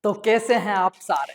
तो कैसे हैं आप सारे।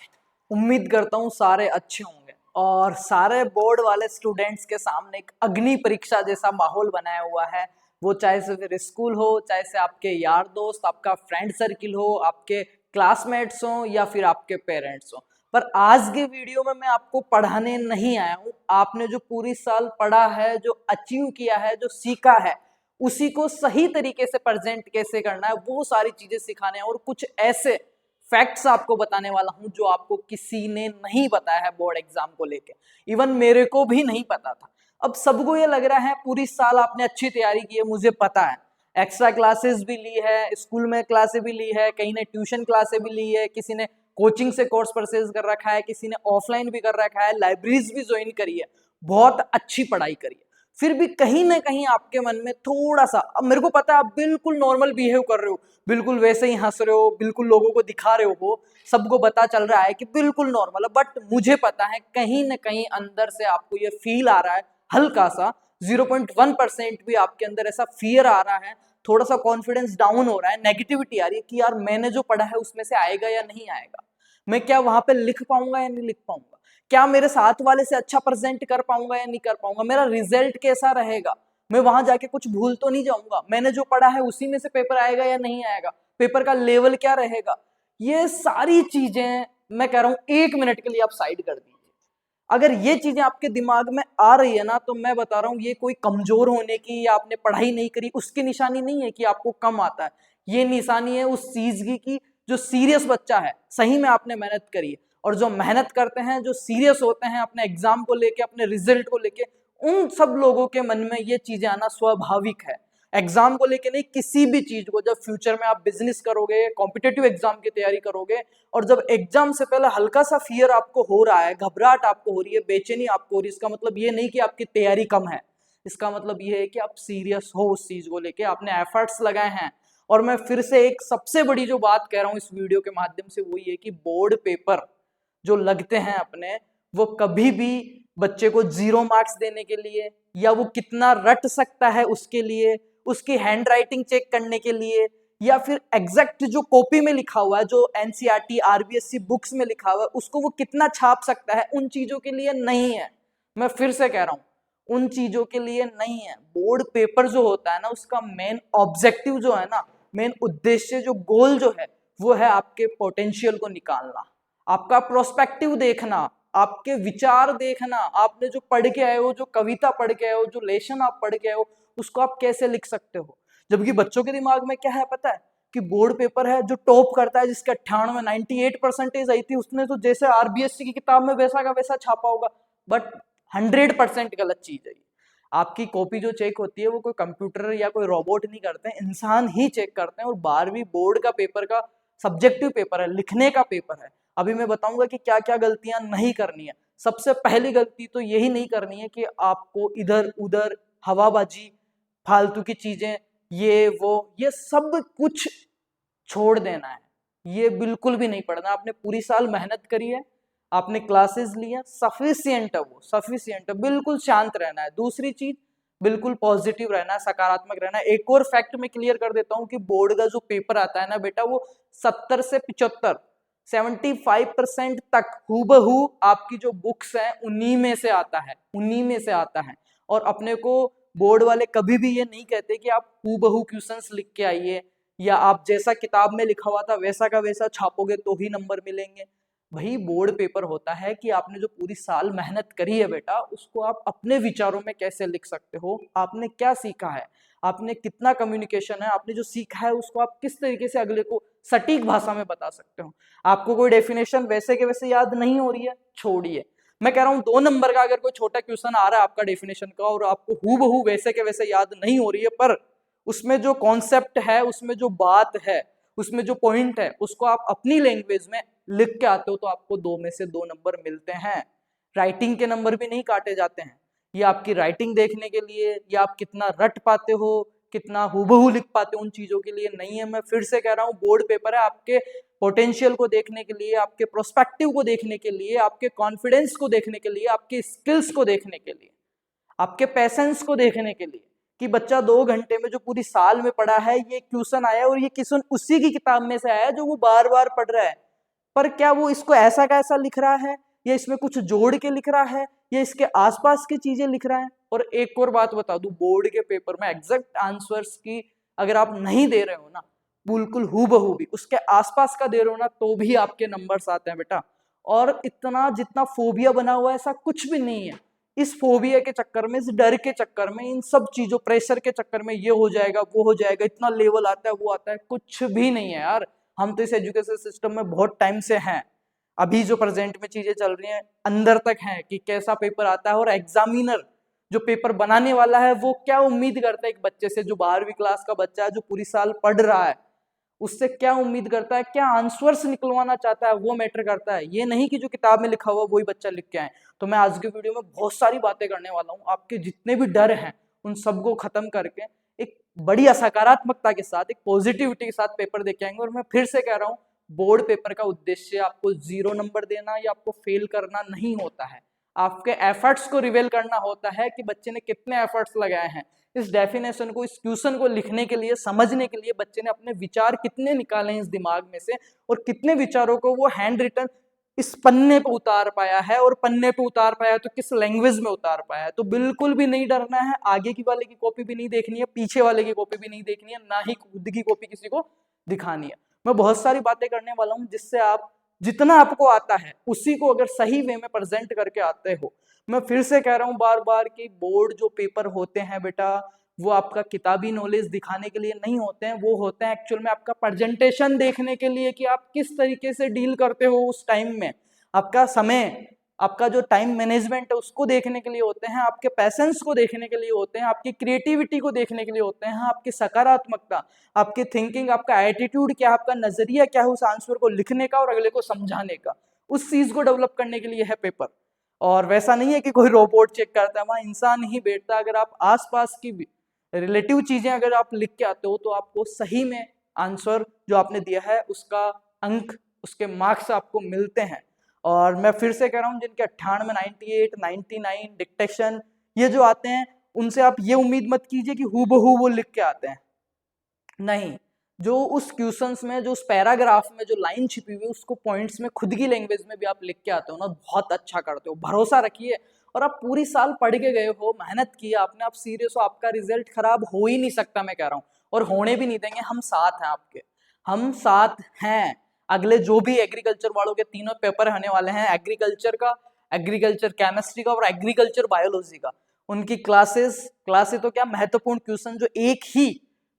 उम्मीद करता हूँ सारे अच्छे होंगे और सारे बोर्ड वाले स्टूडेंट्स के सामने एक अग्नि परीक्षा जैसा माहौल बनाया हुआ है। वो चाहे से फिर स्कूल हो, चाहे से आपके यार दोस्त, आपका फ्रेंड सर्किल हो, आपके क्लासमेट्स हो या फिर आपके पेरेंट्स हो। पर आज के वीडियो में मैं आपको पढ़ाने नहीं आया हूँ। आपने जो पूरी साल पढ़ा है, जो अचीव किया है, जो सीखा है, उसी को सही तरीके से प्रेजेंट कैसे करना है वो सारी चीजें सिखाने हैं। और कुछ ऐसे फैक्ट्स आपको बताने वाला हूं जो आपको किसी ने नहीं बताया है बोर्ड एग्जाम को लेके। इवन मेरे को भी नहीं पता था। अब सबको ये लग रहा है पूरी साल आपने अच्छी तैयारी की है, मुझे पता है। एक्स्ट्रा क्लासेस भी ली है, स्कूल में क्लासेस भी ली है, कहीं ने ट्यूशन क्लासेस भी ली है, किसी ने कोचिंग से कोर्स परचेज कर रखा है, किसी ने ऑफलाइन भी कर रखा है, लाइब्रेरीज भी ज्वाइन करी है, बहुत अच्छी पढ़ाई करी है। फिर भी कहीं ना कहीं आपके मन में थोड़ा सा, अब मेरे को पता है आप बिल्कुल नॉर्मल बिहेव कर रहे हो, बिल्कुल वैसे ही हंस रहे हो, बिल्कुल लोगों को दिखा रहे हो, सबको पता चल रहा है कि बिल्कुल नॉर्मल है। बट मुझे पता है कहीं ना कहीं अंदर से आपको ये फील आ रहा है, हल्का सा 0.1% भी आपके अंदर ऐसा फियर आ रहा है, थोड़ा सा कॉन्फिडेंस डाउन हो रहा है, नेगेटिविटी आ रही है कि यार मैंने जो पढ़ा है उसमें से आएगा या नहीं आएगा, मैं क्या वहां पे लिख पाऊंगा या नहीं लिख पाऊंगा, क्या मेरे साथ वाले से अच्छा प्रेजेंट कर पाऊंगा या नहीं कर पाऊंगा, मेरा रिजल्ट कैसा रहेगा, मैं वहां जाके कुछ भूल तो नहीं जाऊंगा, मैंने जो पढ़ा है उसी में से पेपर आएगा या नहीं आएगा, पेपर का लेवल क्या रहेगा। ये सारी चीजें मैं कह रहा हूं 1 मिनट के लिए आप साइड कर दीजिए। अगर ये चीजें आपके दिमाग में आ रही है ना, तो मैं बता रहा हूं ये कोई कमजोर होने की या आपने पढ़ाई नहीं करी उसकी निशानी नहीं है कि आपको कम आता है। ये निशानी है उस चीज की जो सीरियस बच्चा है, सही में आपने मेहनत करी है। और जो मेहनत करते हैं, जो सीरियस होते हैं अपने एग्जाम को लेके, अपने रिजल्ट को लेके, उन सब लोगों के मन में ये चीजें आना स्वाभाविक है। एग्जाम को लेके नहीं, किसी भी चीज को, जब फ्यूचर में आप बिजनेस करोगे, कॉम्पिटेटिव एग्जाम की तैयारी करोगे, और जब एग्जाम से पहले हल्का सा फियर आपको हो रहा है, घबराहट आपको हो रही है, बेचैनी आपको हो रही है, इसका मतलब ये नहीं कि आपकी तैयारी कम है, इसका मतलब ये है कि आप सीरियस हो उस चीज को लेके, आपने एफर्ट्स लगाए हैं। और मैं फिर से एक सबसे बड़ी जो बात कह रहा हूं इस वीडियो के माध्यम से, वो ये कि बोर्ड पेपर जो लगते हैं अपने, वो कभी भी बच्चे को 0 मार्क्स देने के लिए, या वो कितना रट सकता है उसके लिए, उसकी हैंड राइटिंग चेक करने के लिए, या फिर एग्जैक्ट जो कॉपी में लिखा हुआ है, जो एनसीईआरटी आरबीएससी बुक्स में लिखा हुआ है, उसको वो कितना छाप सकता है, उन चीजों के लिए नहीं है। मैं फिर से कह रहा हूं, उन चीजों के लिए नहीं है। बोर्ड पेपर जो होता है ना, उसका मेन ऑब्जेक्टिव जो है ना, मेन उद्देश्य, जो गोल जो है, वो है आपके पोटेंशियल को निकालना, आपका प्रोस्पेक्टिव देखना, आपके विचार देखना, आपने जो पढ़ के आए हो, जो कविता पढ़ के आए हो, जो लेसन आप पढ़ के आए हो, उसको आप कैसे लिख सकते हो। जबकि बच्चों के दिमाग में क्या है पता है, कि बोर्ड पेपर है जो टॉप करता है, जिसके 98 98% आई थी, उसने तो जैसे आरबीएससी की किताब में वैसा का वैसा छापा होगा। बट 100% गलत चीज है। आपकी कॉपी जो चेक होती है वो कोई कंप्यूटर या कोई रोबोट नहीं करते हैं, इंसान ही चेक करते हैं। और 12वीं बोर्ड का पेपर का सब्जेक्टिव पेपर है, लिखने का पेपर है। अभी मैं बताऊंगा कि क्या क्या गलतियां नहीं करनी है। सबसे पहली गलती तो यही नहीं करनी है कि आपको इधर उधर हवाबाजी, फालतू की चीजें, ये सब कुछ छोड़ देना है। ये बिल्कुल भी नहीं पढ़ना। आपने पूरी साल मेहनत करी है, आपने क्लासेस ली है, सफिशियंट है, वो सफिशियंट है। बिल्कुल शांत रहना है। दूसरी चीज, बिल्कुल पॉजिटिव रहना है, सकारात्मक रहना है। एक और फैक्ट मैं क्लियर कर देता हूं कि बोर्ड का जो पेपर आता है ना बेटा, वो 70 से 75 75% तक हूबहू आपकी जो बुक्स हैं उन्हीं में से आता है, उन्हीं में से आता है। और अपने को बोर्ड वाले कभी भी ये नहीं कहते कि आप हूबहू क्वेश्चंस लिख के आइए, या आप जैसा किताब में लिखा हुआ था वैसा का वैसा छापोगे तो ही नंबर मिलेंगे। वही बोर्ड पेपर होता है कि आपने जो पूरी साल मेहनत करी है बेटा, उसको आप अपने विचारों में कैसे लिख सकते हो, आपने क्या सीखा है, आपने कितना कम्युनिकेशन है, आपने जो सीखा है उसको आप किस तरीके से अगले को सटीक भाषा में बता सकते हो। आपको कोई डेफिनेशन वैसे के वैसे याद नहीं हो रही है, छोड़िए। मैं कह रहा हूं 2 नंबर का अगर कोई छोटा क्वेश्चन आ रहा है आपका डेफिनेशन का, और आपको हूबहू वैसे के वैसे याद नहीं हो रही है, पर उसमें जो कॉन्सेप्ट है, उसमें जो बात है, उसमें जो पॉइंट है, उसको आप अपनी लैंग्वेज में लिख के आते हो, तो आपको 2 में से 2 नंबर मिलते हैं। राइटिंग के नंबर भी नहीं काटे जाते हैं। ये आपकी राइटिंग देखने के लिए, या आप कितना रट पाते हो, कितना हूबहू लिख पाते हो, उन चीजों के लिए नहीं है। मैं फिर से कह रहा हूँ, बोर्ड पेपर है आपके पोटेंशियल को देखने के लिए, आपके प्रोस्पेक्टिव को देखने के लिए, आपके कॉन्फिडेंस को देखने के लिए, आपके स्किल्स को देखने के लिए, आपके पैसेंस को देखने के लिए, कि बच्चा 2 घंटे में जो पूरी साल में पढ़ा है, ये क्वेश्चन आया और ये क्वेश्चन उसी की किताब में से आया जो वो बार बार पढ़ रहा है। पर क्या वो इसको ऐसा कैसा लिख रहा है, या इसमें कुछ जोड़ के लिख रहा है, या इसके आसपास की चीजें लिख रहा है। और एक और बात बता दूं, बोर्ड के पेपर में एग्जैक्ट आंसर्स की अगर आप नहीं दे रहे हो ना, बिल्कुल हूबहू भी उसके आसपास का दे रहे हो ना, तो भी आपके नंबर्स आते हैं बेटा। और इतना जितना फोबिया बना हुआ है ऐसा कुछ भी नहीं है। इस फोबिया के चक्कर में, इस डर के चक्कर में, इन सब चीजों प्रेशर के चक्कर में ये हो जाएगा वो हो जाएगा, इतना लेवल आता है वो आता है, कुछ भी नहीं है यार। हम तो इस एजुकेशन सिस्टम में बहुत टाइम से हैं, अभी जो प्रेजेंट में चीजें चल रही हैं अंदर तक हैं कि कैसा पेपर आता है, और एग्जामिनर जो पेपर बनाने वाला है वो क्या उम्मीद करता है एक बच्चे से, जो 12वीं क्लास का बच्चा है, जो पूरी साल पढ़ रहा है, उससे क्या उम्मीद करता है, क्या आंसर्स निकलवाना चाहता है, वो मैटर करता है। ये नहीं कि जो किताब में लिखा हुआ वही बच्चा लिख के आए। तो मैं आज के वीडियो में बहुत सारी बातें करने वाला हूँ, आपके जितने भी डर हैं उन सबको खत्म करके एक बड़ी सकारात्मकता के साथ, एक पॉजिटिविटी के साथ पेपर दे के आएंगे। और मैं फिर से कह रहा हूँ, बोर्ड पेपर का उद्देश्य आपको 0 नंबर देना या आपको फेल करना नहीं होता है, आपके एफर्ट्स को रिवेल करना होता है कि बच्चे ने कितने एफर्ट्स लगाए हैं। इस डेफिनेशन को, इस क्वेश्चन को लिखने के लिए, समझने के लिए बच्चे ने अपने विचार कितने निकाले हैं इस दिमाग में से, और कितने विचारों को वो हैंड रिटन इस पन्ने पे उतार पाया है, और पन्ने पे उतार पाया है तो किस लैंग्वेज में उतार पाया है। तो बिल्कुल भी नहीं डरना है, आगे की वाले की कॉपी भी नहीं देखनी है, पीछे वाले की कॉपी भी नहीं देखनी है, ना ही खुद की कॉपी किसी को दिखानी है। मैं बहुत सारी बातें करने वाला हूं जिससे आप जितना आपको आता है उसी को अगर सही वे में प्रेजेंट करके आते हो। मैं फिर से कह रहा हूं बार बार कि बोर्ड जो पेपर होते हैं बेटा, वो आपका किताबी नॉलेज दिखाने के लिए नहीं होते हैं, वो होते हैं एक्चुअल में आपका प्रेजेंटेशन देखने के लिए कि आप किस तरीके से डील करते हो उस टाइम में। आपका समय, आपका जो टाइम मैनेजमेंट है उसको देखने के लिए होते हैं, आपके पैसेंस को देखने के लिए होते हैं, आपकी क्रिएटिविटी को देखने के लिए होते हैं, आपकी सकारात्मकता, आपकी थिंकिंग, आपका एटीट्यूड क्या है, आपका नजरिया क्या है उस आंसर को लिखने का और अगले को समझाने का, उस चीज को डेवलप करने के लिए है पेपर। और वैसा नहीं है कि कोई रोबोट चेक करता है, वहां इंसान ही बैठता है। अगर आप आसपास की रिलेटिव चीजें अगर आप लिख के आते हो तो आपको सही में आंसर जो आपने दिया है उसका अंक, उसके मार्क्स आपको मिलते हैं। और मैं फिर से कह रहा हूँ, जिनके 98, 98, 99 डिक्टेशन ये जो आते हैं, उनसे आप ये उम्मीद मत कीजिए कि हूबहू वो लिख के आते हैं, नहीं। जो उस क्वेश्चंस में, जो उस पैराग्राफ में जो लाइन छिपी हुई है उसको पॉइंट्स में खुद की लैंग्वेज में भी आप लिख के आते हो ना, बहुत अच्छा करते हो, भरोसा रखिए। और आप पूरी साल पढ़ के गए हो, मेहनत की आपने, आप सीरियस हो, आपका रिजल्ट खराब हो ही नहीं सकता, मैं कह रहा हूँ, और होने भी नहीं देंगे। हम साथ हैं आपके, हम साथ हैं। अगले जो भी एग्रीकल्चर वालों के 3 पेपर आने वाले हैं, एग्रीकल्चर का, एग्रीकल्चर केमिस्ट्री का और एग्रीकल्चर बायोलॉजी का, उनकी क्लासेस तो क्या, महत्वपूर्ण क्वेश्चन जो एक ही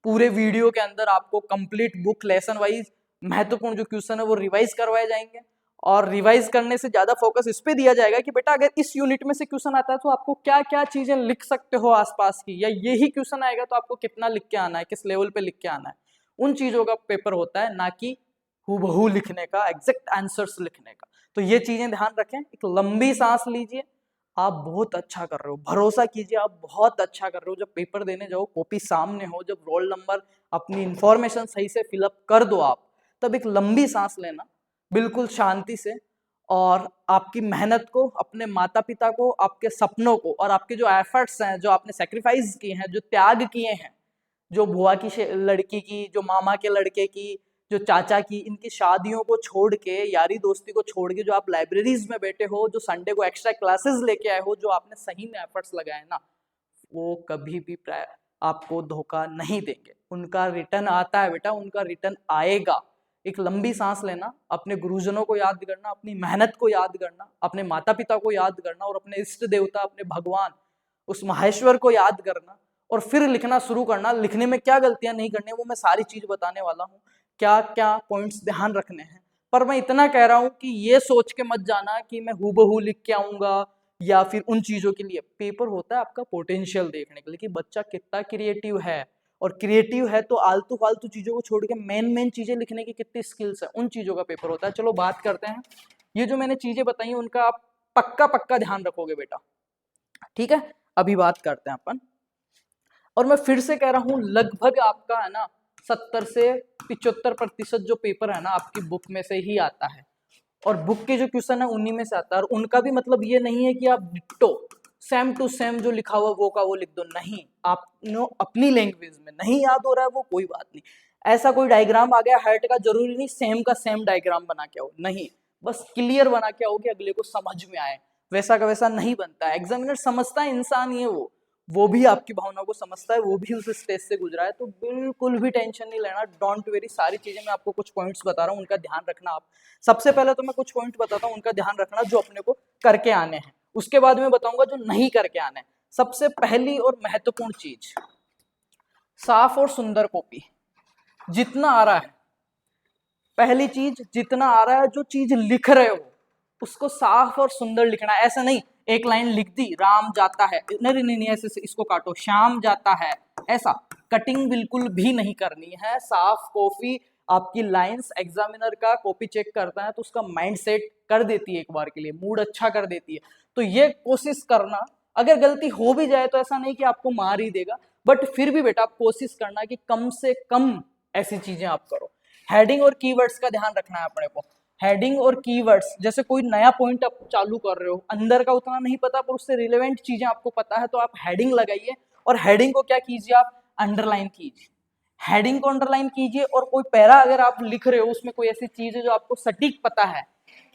पूरे वीडियो के अंदर आपको कंप्लीट बुक लेसन वाइज महत्वपूर्ण जो क्वेश्चन है वो रिवाइज करवाए जाएंगे। और रिवाइज करने से ज्यादा फोकस इस पे दिया जाएगा कि बेटा अगर इस यूनिट में से क्वेश्चन आता है तो आपको क्या क्या चीजें लिख सकते हो आसपास की, या यही क्वेश्चन आएगा तो आपको कितना लिख के आना है, किस लेवल पे लिख के आना है। उन चीजों का पेपर होता है, ना कि हूबहू लिखने का, एग्जैक्ट आंसर्स लिखने का। तो ये चीजें ध्यान रखें। एक लंबी सांस लीजिए, आप बहुत अच्छा कर रहे हो, भरोसा कीजिए आप बहुत अच्छा कर रहे हो। जब पेपर देने जाओ, कॉपी सामने हो, जब रोल नंबर, अपनी इंफॉर्मेशन सही से फिलअप कर दो आप, तब एक लंबी सांस लेना बिल्कुल शांति से, और आपकी मेहनत को, अपने माता पिता को, आपके सपनों को, और आपके जो एफर्ट्स हैं, जो आपने सेक्रीफाइस किए हैं, जो त्याग किए हैं, जो बुआ की लड़की की, जो मामा के लड़के की, जो चाचा की, इनकी शादियों को छोड़ के, यारी दोस्ती को छोड़ के जो आप लाइब्रेरीज में बैठे हो, जो संडे को एक्स्ट्रा क्लासेस लेके आए हो, जो आपने सही में एफर्ट्स लगाए ना, वो कभी भी आपको धोखा नहीं देंगे। उनका रिटर्न आता है बेटा, उनका रिटर्न आएगा। एक लंबी सांस लेना, अपने गुरुजनों को याद करना, अपनी मेहनत को याद करना, अपने माता पिता को याद करना, और अपने इष्ट देवता, अपने भगवान, उस महेश्वर को याद करना, और फिर लिखना शुरू करना। लिखने में क्या गलतियां नहीं करनी वो मैं सारी चीज बताने वाला हूँ, क्या क्या पॉइंट्स ध्यान रखने हैं। पर मैं इतना कह रहा हूं कि ये सोच के मत जाना कि मैं हूबहू लिख के आऊंगा, या फिर उन चीजों के लिए। पेपर होता है आपका पोटेंशियल देखने के लिए कि बच्चा कितना क्रिएटिव है, और क्रिएटिव है तो आलतू फालतू चीजों को छोड़ के मेन चीजें लिखने की कितनी स्किल्स है, उन चीजों का पेपर होता है। चलो बात करते हैं, ये जो मैंने चीजें बताई उनका आप पक्का ध्यान रखोगे बेटा, ठीक है। अभी बात करते हैं अपन, और मैं फिर से कह रहा हूं, लगभग आपका है ना 70 से 75% जो पेपर है ना आपकी बुक में से ही आता है, और बुक के जो क्वेश्चन है उन्हीं में से आता है। और उनका भी मतलब ये नहीं है कि आप डिट्टो सेम टू सेम जो लिखा हुआ वो का वो लिख दो, नहीं। आप अपनी लैंग्वेज में नहीं याद हो रहा है वो कोई बात नहीं, ऐसा कोई डायग्राम आ गया हार्ट का, जरूरी नहीं सेम का सेम डायग्राम बना के आओ, नहीं, बस क्लियर बना के आओ कि अगले को समझ में आए। वैसा का वैसा नहीं बनता है। एग्जामिनर समझता है इंसान ही है वो भी आपकी भावना को समझता है, वो भी उस स्टेज से गुजरा है। तो बिल्कुल भी टेंशन नहीं लेना, डोंट वेरी। सारी चीजें मैं आपको कुछ पॉइंट्स बता रहा हूँ, उनका ध्यान रखना। आप सबसे पहले तो मैं कुछ पॉइंट बताता हूँ, उनका ध्यान रखना जो अपने को करके आने हैं। उसके बाद में बताऊंगा जो नहीं करके आने हैं। सबसे पहली और महत्वपूर्ण चीज, साफ और सुंदर कॉपी। जितना आ रहा है, पहली चीज जितना आ रहा है, जो चीज लिख रहे हो उसको साफ और सुंदर लिखना है। ऐसा नहीं एक लाइन लिख दी राम जाता है, नहीं नहीं नहीं, ऐसे इसको काटो, श्याम जाता है, ऐसा कटिंग बिल्कुल भी नहीं करनी है। साफ कॉपी आपकी लाइंस, एग्जामिनर का कॉपी चेक करता है तो उसका माइंड सेट कर देती है, एक बार के लिए मूड अच्छा कर देती है। तो ये कोशिश करना, अगर गलती हो भी जाए तो ऐसा नहीं कि आपको मार ही देगा, बट फिर भी बेटा आप कोशिश करना कि कम से कम ऐसी चीजें आप करो। हेडिंग और कीवर्ड्स का ध्यान रखना है अपने को। हेडिंग और कीवर्ड्स, जैसे कोई नया पॉइंट आप चालू कर रहे हो, अंदर का उतना नहीं पता पर उससे रिलेवेंट चीजें आपको पता है, तो आप हेडिंग लगाइए। और हेडिंग को क्या कीजिए, आप अंडरलाइन कीजिए। हेडिंग को अंडरलाइन कीजिए। और कोई पैरा अगर आप लिख रहे हो, उसमें कोई ऐसी चीज है जो आपको सटीक पता है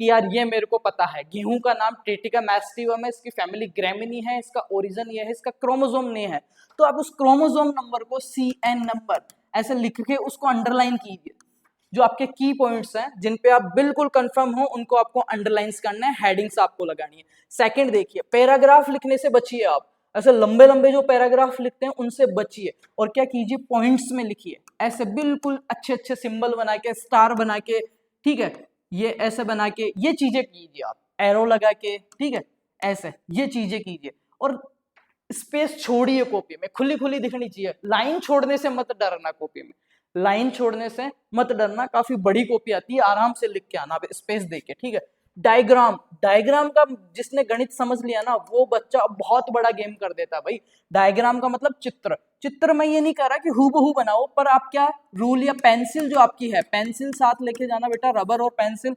कि यार ये मेरे को पता है, गेहूं का नाम ट्रेटिका मैस्टिवम है, इसकी फैमिली ग्रेमिनी है, इसका ओरिजिन ये है, इसका क्रोमोसोम नहीं है, तो आप उस क्रोमोसोम नंबर को CN नंबर ऐसे लिख के उसको अंडरलाइन कीजिए। जो आपके की पॉइंट्स हैं जिन पे आप बिल्कुल कंफर्म हो, उनको आपको अंडरलाइंस करना है, हेडिंग्स आपको लगानी है। सेकंड देखिए, पैराग्राफ लिखने से बचिए आप। ऐसे लंबे लंबे जो पैराग्राफ लिखते हैं उनसे बचिए, और क्या कीजिए, पॉइंट्स में लिखिए। ऐसे बिल्कुल अच्छे अच्छे सिंबल बना के, स्टार बना के, ठीक है, ये ऐसे बना के, ये चीजें कीजिए आप, एरो लगा के, ठीक है, ऐसे ये चीजें कीजिए। और स्पेस छोड़िए कॉपी में, खुली खुली दिखनी चाहिए। लाइन छोड़ने से मत डरना, कॉपी में लाइन छोड़ने से मत डरना। काफी बड़ी कॉपी आती है, आराम से लिख के आना स्पेस देके, ठीक है। डायग्राम, डायग्राम का जिसने गणित समझ लिया ना, वो बच्चा बहुत बड़ा गेम कर देता है भाई। डायग्राम का मतलब चित्र। चित्र मैं ये नहीं कह रहा कि हूबहू बनाओ, पर आप क्या रूल या पेंसिल जो आपकी है, पेंसिल साथ लेके जाना बेटा, रबर और पेंसिल।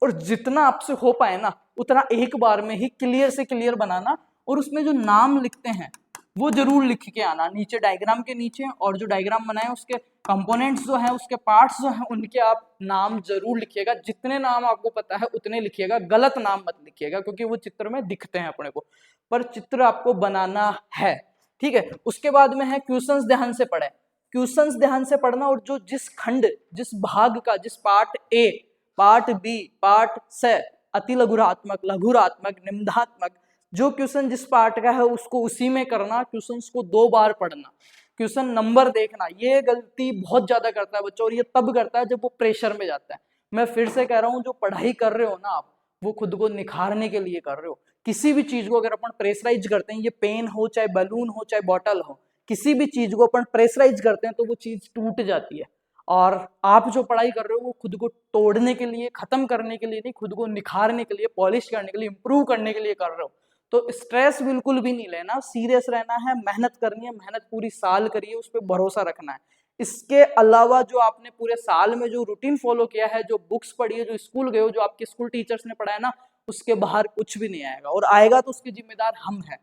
और जितना आपसे हो पाए ना उतना एक बार में ही क्लियर से क्लियर बनाना। और उसमें जो नाम लिखते हैं वो जरूर लिख के आना नीचे, डायग्राम के नीचे। और जो डायग्राम बनाए उसके कंपोनेंट्स जो है, उसके पार्ट्स जो हैं, उनके आप नाम जरूर लिखिएगा। जितने नाम आपको पता है उतने लिखिएगा, गलत नाम मत लिखिएगा, क्योंकि वो चित्र में दिखते हैं अपने को, पर चित्र आपको बनाना है, ठीक है। उसके बाद में है क्वेश्चंस, ध्यान से पढ़े। क्वेश्चंस ध्यान से पढ़ना, और जो जिस खंड, जिस भाग का, जिस part a, part b, part c, अति लघुरात्मक, लघुरात्मक, निम्नात्मक, जो क्वेश्चन जिस पार्ट का है उसको उसी में करना। क्वेश्चंस को 2 बार पढ़ना, क्वेश्चन नंबर देखना। ये गलती बहुत ज्यादा करता है बच्चों, और ये तब करता है जब वो प्रेशर में जाता है। मैं फिर से कह रहा हूँ, जो पढ़ाई कर रहे हो ना आप, वो खुद को निखारने के लिए कर रहे हो। किसी भी चीज को अगर अपन प्रेशराइज करते हैं, ये पेन हो, चाहे बलून हो, चाहे बॉटल हो, किसी भी चीज को अपन प्रेशराइज करते हैं तो वो चीज टूट जाती है। और आप जो पढ़ाई कर रहे हो वो खुद को तोड़ने के लिए, खत्म करने के लिए नहीं, खुद को निखारने के लिए, पॉलिश करने के लिए, इंप्रूव करने के लिए कर रहे हो। तो स्ट्रेस बिल्कुल भी नहीं लेना, सीरियस रहना है, मेहनत करनी है, मेहनत पूरी साल करिए, उस पर भरोसा रखना है। इसके अलावा जो आपने पूरे साल में जो रूटीन फॉलो किया है, जो बुक्स पढ़ी है, जो स्कूल गए हो, जो आपके स्कूल टीचर्स ने पढ़ाया ना, उसके बाहर कुछ भी नहीं आएगा। और आएगा तो उसके जिम्मेदार हम हैं,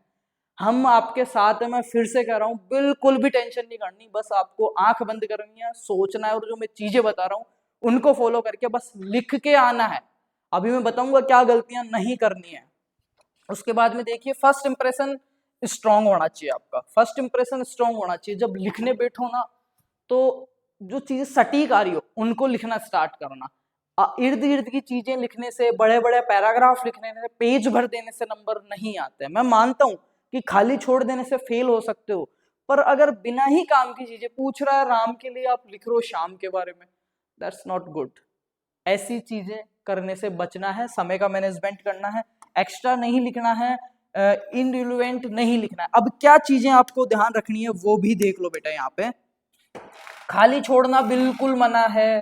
हम आपके साथ हैं। मैं फिर से कह रहा हूँ, बिल्कुल भी टेंशन नहीं करनी, बस आपको आंख बंद करनी है, सोचना है, और जो मैं चीजें बता रहा हूँ उनको फॉलो करके बस लिख के आना है। अभी मैं बताऊंगा क्या गलतियां नहीं करनी है। उसके बाद में देखिए, फर्स्ट इंप्रेशन स्ट्रांग होना चाहिए आपका। फर्स्ट इंप्रेशन स्ट्रांग होना चाहिए। जब लिखने बैठो ना, तो जो चीज सटीक आ रही हो उनको लिखना स्टार्ट करना। इर्द गिर्द की चीजें लिखने से, बड़े बड़े पैराग्राफ लिखने से, पेज भर देने से नंबर नहीं आते। मैं मानता हूं कि खाली छोड़ देने से फेल हो सकते हो, पर अगर बिना ही काम की चीजें, पूछ रहा है राम के लिए, आप लिख रहे हो श्याम के बारे में, दैट्स नॉट गुड। ऐसी चीजें करने से बचना है, समय का मैनेजमेंट करना है, एक्स्ट्रा नहीं लिखना है, इनरिलेवेंट नहीं लिखना है। अब क्या चीजें आपको ध्यान रखनी है वो भी देख लो बेटा। यहाँ पे खाली छोड़ना बिल्कुल मना है,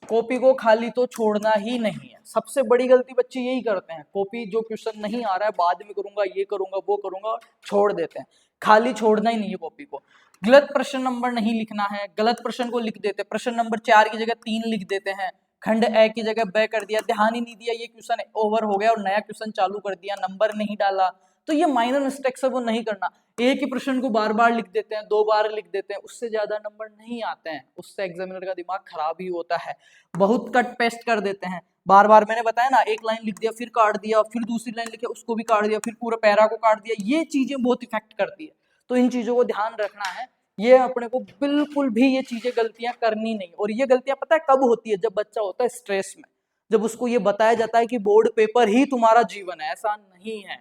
कॉपी को खाली तो छोड़ना ही नहीं है। सबसे बड़ी गलती बच्चे यही करते हैं, कॉपी जो क्वेश्चन नहीं आ रहा है बाद में करूंगा, ये करूंगा, वो करूंगा, छोड़ देते हैं। खाली छोड़ना ही नहीं है कॉपी को। गलत प्रश्न नंबर नहीं लिखना है, गलत प्रश्न को लिख देते, प्रश्न नंबर 4 की जगह 3 लिख देते हैं, खंड ए की जगह ब कर दिया, ध्यान ही नहीं दिया, ये क्वेश्चन ओवर हो गया और नया क्वेश्चन चालू कर दिया, नंबर नहीं डाला, तो ये माइनर मिस्टेक्स है, वो नहीं करना। एक ही प्रश्न को बार बार लिख देते हैं, 2 बार लिख देते हैं, उससे ज्यादा नंबर नहीं आते हैं, उससे एग्जामिनर का दिमाग खराब ही होता है। बहुत कट पेस्ट कर देते हैं, बार बार मैंने बताया ना, एक लाइन लिख दिया फिर काट दिया, फिर दूसरी लाइन लिखी उसको भी काट दिया, फिर पूरा पैरा को काट दिया, ये चीजें बहुत इफेक्ट करती है। तो इन चीजों को ध्यान रखना है, ये अपने को बिल्कुल भी ये चीजें गलतियां करनी नहीं। और ये गलतियां पता है कब होती है? जब बच्चा होता है स्ट्रेस में, जब उसको ये बताया जाता है कि बोर्ड पेपर ही तुम्हारा जीवन है। ऐसा नहीं है,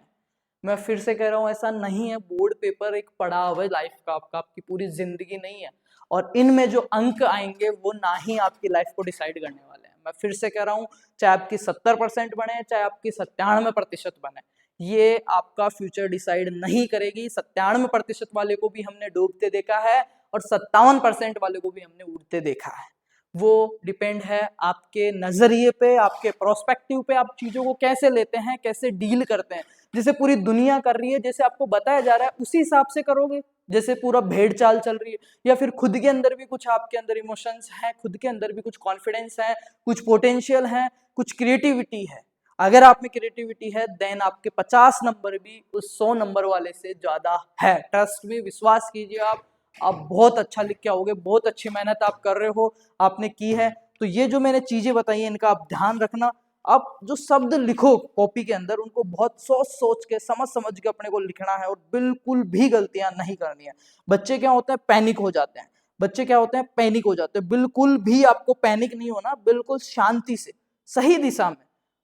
मैं फिर से कह रहा हूँ, ऐसा नहीं है। बोर्ड पेपर एक पड़ाव है लाइफ का, आपकी पूरी जिंदगी नहीं है। और इनमें जो अंक आएंगे वो ना ही आपकी लाइफ को डिसाइड करने वाले हैं। मैं फिर से कह रहा हूँ, चाहे आपकी 70% बने, चाहे आपकी 97% बने, ये आपका फ्यूचर डिसाइड नहीं करेगी। 97% वाले को भी हमने डूबते देखा है और 57% वाले को भी हमने उड़ते देखा है। वो डिपेंड है आपके नजरिए पे, आपके प्रोस्पेक्टिव पे, आप चीजों को कैसे लेते हैं, कैसे डील करते हैं। जैसे पूरी दुनिया कर रही है, जैसे आपको बताया जा रहा है, उसी हिसाब से करोगे। जैसे पूरा भेड़ चाल चल रही है, या फिर खुद के अंदर भी कुछ आपके अंदर इमोशंस हैं, खुद के अंदर भी कुछ कॉन्फिडेंस है, कुछ पोटेंशियल है, कुछ क्रिएटिविटी है। अगर आप में क्रिएटिविटी है देन आपके 50 नंबर भी उस 100 नंबर वाले से ज्यादा है। ट्रस्ट में विश्वास कीजिए, आप बहुत अच्छा लिख के आओगे। बहुत अच्छी मेहनत आप कर रहे हो, आपने की है। तो ये जो मैंने चीजें बताई हैं, इनका आप ध्यान रखना। आप जो शब्द लिखो कॉपी के अंदर, उनको बहुत सोच सोच के, समझ समझ के अपने को लिखना है, और बिल्कुल भी गलतियां नहीं करनी है। बच्चे क्या होते हैं, पैनिक हो जाते हैं। बच्चे क्या होते हैं, पैनिक हो जाते हैं। बिल्कुल भी आपको पैनिक नहीं होना, बिल्कुल शांति से, सही दिशा में,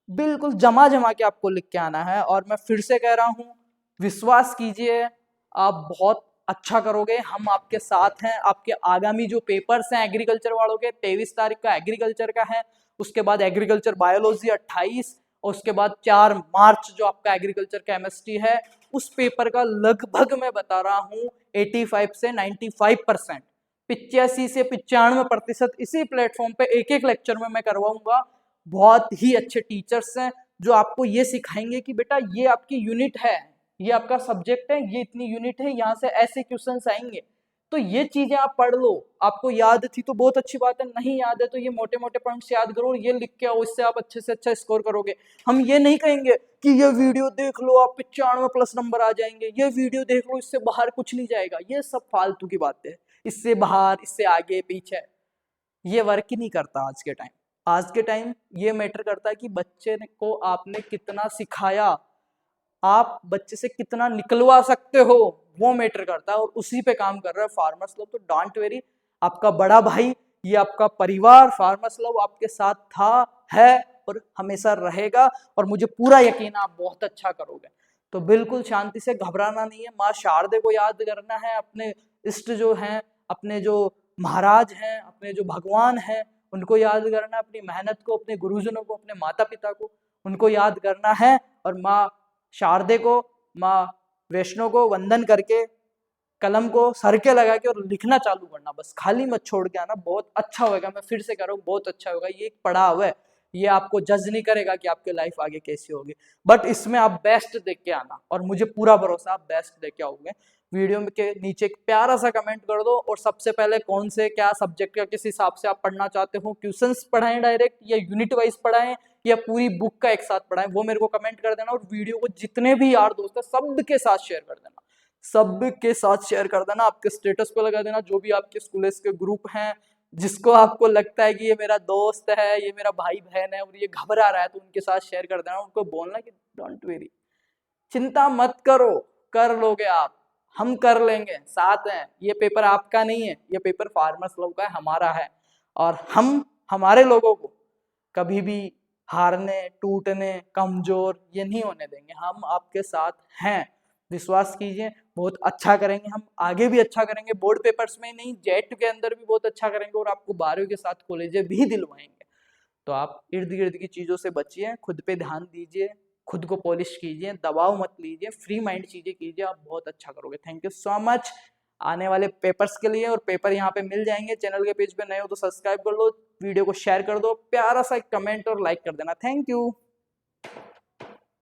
बिल्कुल जमा जमा के आपको लिख के आना है। और मैं फिर से कह रहा हूँ, विश्वास कीजिए, आप बहुत अच्छा करोगे। हम आपके साथ हैं। आपके आगामी जो पेपर्स हैं एग्रीकल्चर वालों के, 23 तारीख का एग्रीकल्चर का है, उसके बाद एग्रीकल्चर बायोलॉजी 28, और उसके बाद 4 मार्च जो आपका एग्रीकल्चर केमिस्ट्री है, उस पेपर का लगभग मैं बता रहा हूँ 85 से 95%, 85 से 95% इसी प्लेटफॉर्म पे एक एक लेक्चर में मैं करवाऊंगा। बहुत ही अच्छे टीचर्स हैं जो आपको ये सिखाएंगे कि बेटा ये आपकी यूनिट है, ये आपका सब्जेक्ट है, ये इतनी यूनिट है, यहाँ से ऐसे क्वेश्चंस आएंगे। तो ये चीजें आप पढ़ लो। आपको याद थी तो बहुत अच्छी बात है, नहीं याद है तो ये मोटे मोटे पॉइंट्स याद करो और ये लिख के आओ, इससे आप अच्छे से अच्छा स्कोर करोगे। हम ये नहीं कहेंगे कि ये वीडियो देख लो आप 95+ नंबर आ जाएंगे, ये वीडियो देख लो इससे बाहर कुछ नहीं जाएगा। ये सब फालतू की बातें है। इससे बाहर, इससे आगे पीछे, ये वर्क ही नहीं करता आज के टाइम। आज के टाइम ये मैटर करता है कि बच्चे को आपने कितना सिखाया, आप बच्चे से कितना निकलवा सकते हो, वो मैटर करता है। और उसी पे काम कर रहा है फार्मर्स लव। तो डोंट वेरी, आपका बड़ा भाई, ये आपका परिवार फार्मर्स लव आपके साथ था, है और हमेशा रहेगा। और मुझे पूरा यकीन है आप बहुत अच्छा करोगे। तो बिल्कुल शांति से, घबराना नहीं है। माँ शारदे को याद करना है, अपने इष्ट जो हैं, अपने जो महाराज हैं, अपने जो भगवान हैं, उनको याद करना, अपनी मेहनत को, अपने गुरुजनों को, अपने माता पिता को, उनको याद करना है। और माँ शारदे को, माँ वैष्णो को वंदन करके, कलम को सर के लगा के और लिखना चालू करना, बस खाली मत छोड़ के आना। बहुत अच्छा होगा, मैं फिर से कह रहा हूँ, बहुत अच्छा होगा। ये एक पड़ाव है, ये आपको जज नहीं करेगा कि आपकी लाइफ आगे कैसी होगी, बट इसमें आप बेस्ट देख के आना। और मुझे पूरा भरोसा आप बेस्ट देख के आओगे। वीडियो के नीचे एक प्यारा सा कमेंट कर दो, और सबसे पहले कौन से क्या सब्जेक्ट का किस हिसाब से आप पढ़ना चाहते हो, क्वेश्चंस पढ़ाएं डायरेक्ट या यूनिट वाइज पढ़ाएं या पूरी बुक का एक साथ पढ़ाएं, वो मेरे को कमेंट कर देना। और वीडियो को जितने भी यार दोस्त है सबके साथ शेयर कर देना, सबके साथ शेयर कर देना, आपके स्टेटस पे लगा देना। जो भी आपके स्कूल के ग्रुप हैं, जिसको आपको लगता है कि ये मेरा दोस्त है, ये मेरा भाई बहन है और ये घबरा रहा है, तो उनके साथ शेयर कर देना। उनको बोलना कि डोंट वेरी, चिंता मत करो, कर लोगे आप, हम कर लेंगे, साथ हैं। ये पेपर आपका नहीं है, ये पेपर फार्मर्स लोग का है, हमारा है। और हम हमारे लोगों को कभी भी हारने, टूटने, कमजोर ये नहीं होने देंगे। हम आपके साथ हैं, विश्वास कीजिए, बहुत अच्छा करेंगे। हम आगे भी अच्छा करेंगे, बोर्ड पेपर्स में ही नहीं, जेट के अंदर भी बहुत अच्छा करेंगे, और आपको 12वीं के साथ कॉलेज भी दिलवाएंगे। तो आप इर्द गिर्द की चीज़ों से बचिए, खुद पे ध्यान दीजिए, खुद को पॉलिश कीजिए, दबाव मत लीजिए, फ्री माइंड चीज़ें कीजिए, आप बहुत अच्छा करोगे। थैंक यू सो मच आने वाले पेपर्स के लिए। और पेपर यहाँ पे मिल जाएंगे। चैनल के पेज पे नए हो तो सब्सक्राइब कर लो, वीडियो को शेयर कर दो, प्यारा सा एक कमेंट और लाइक कर देना। Thank you.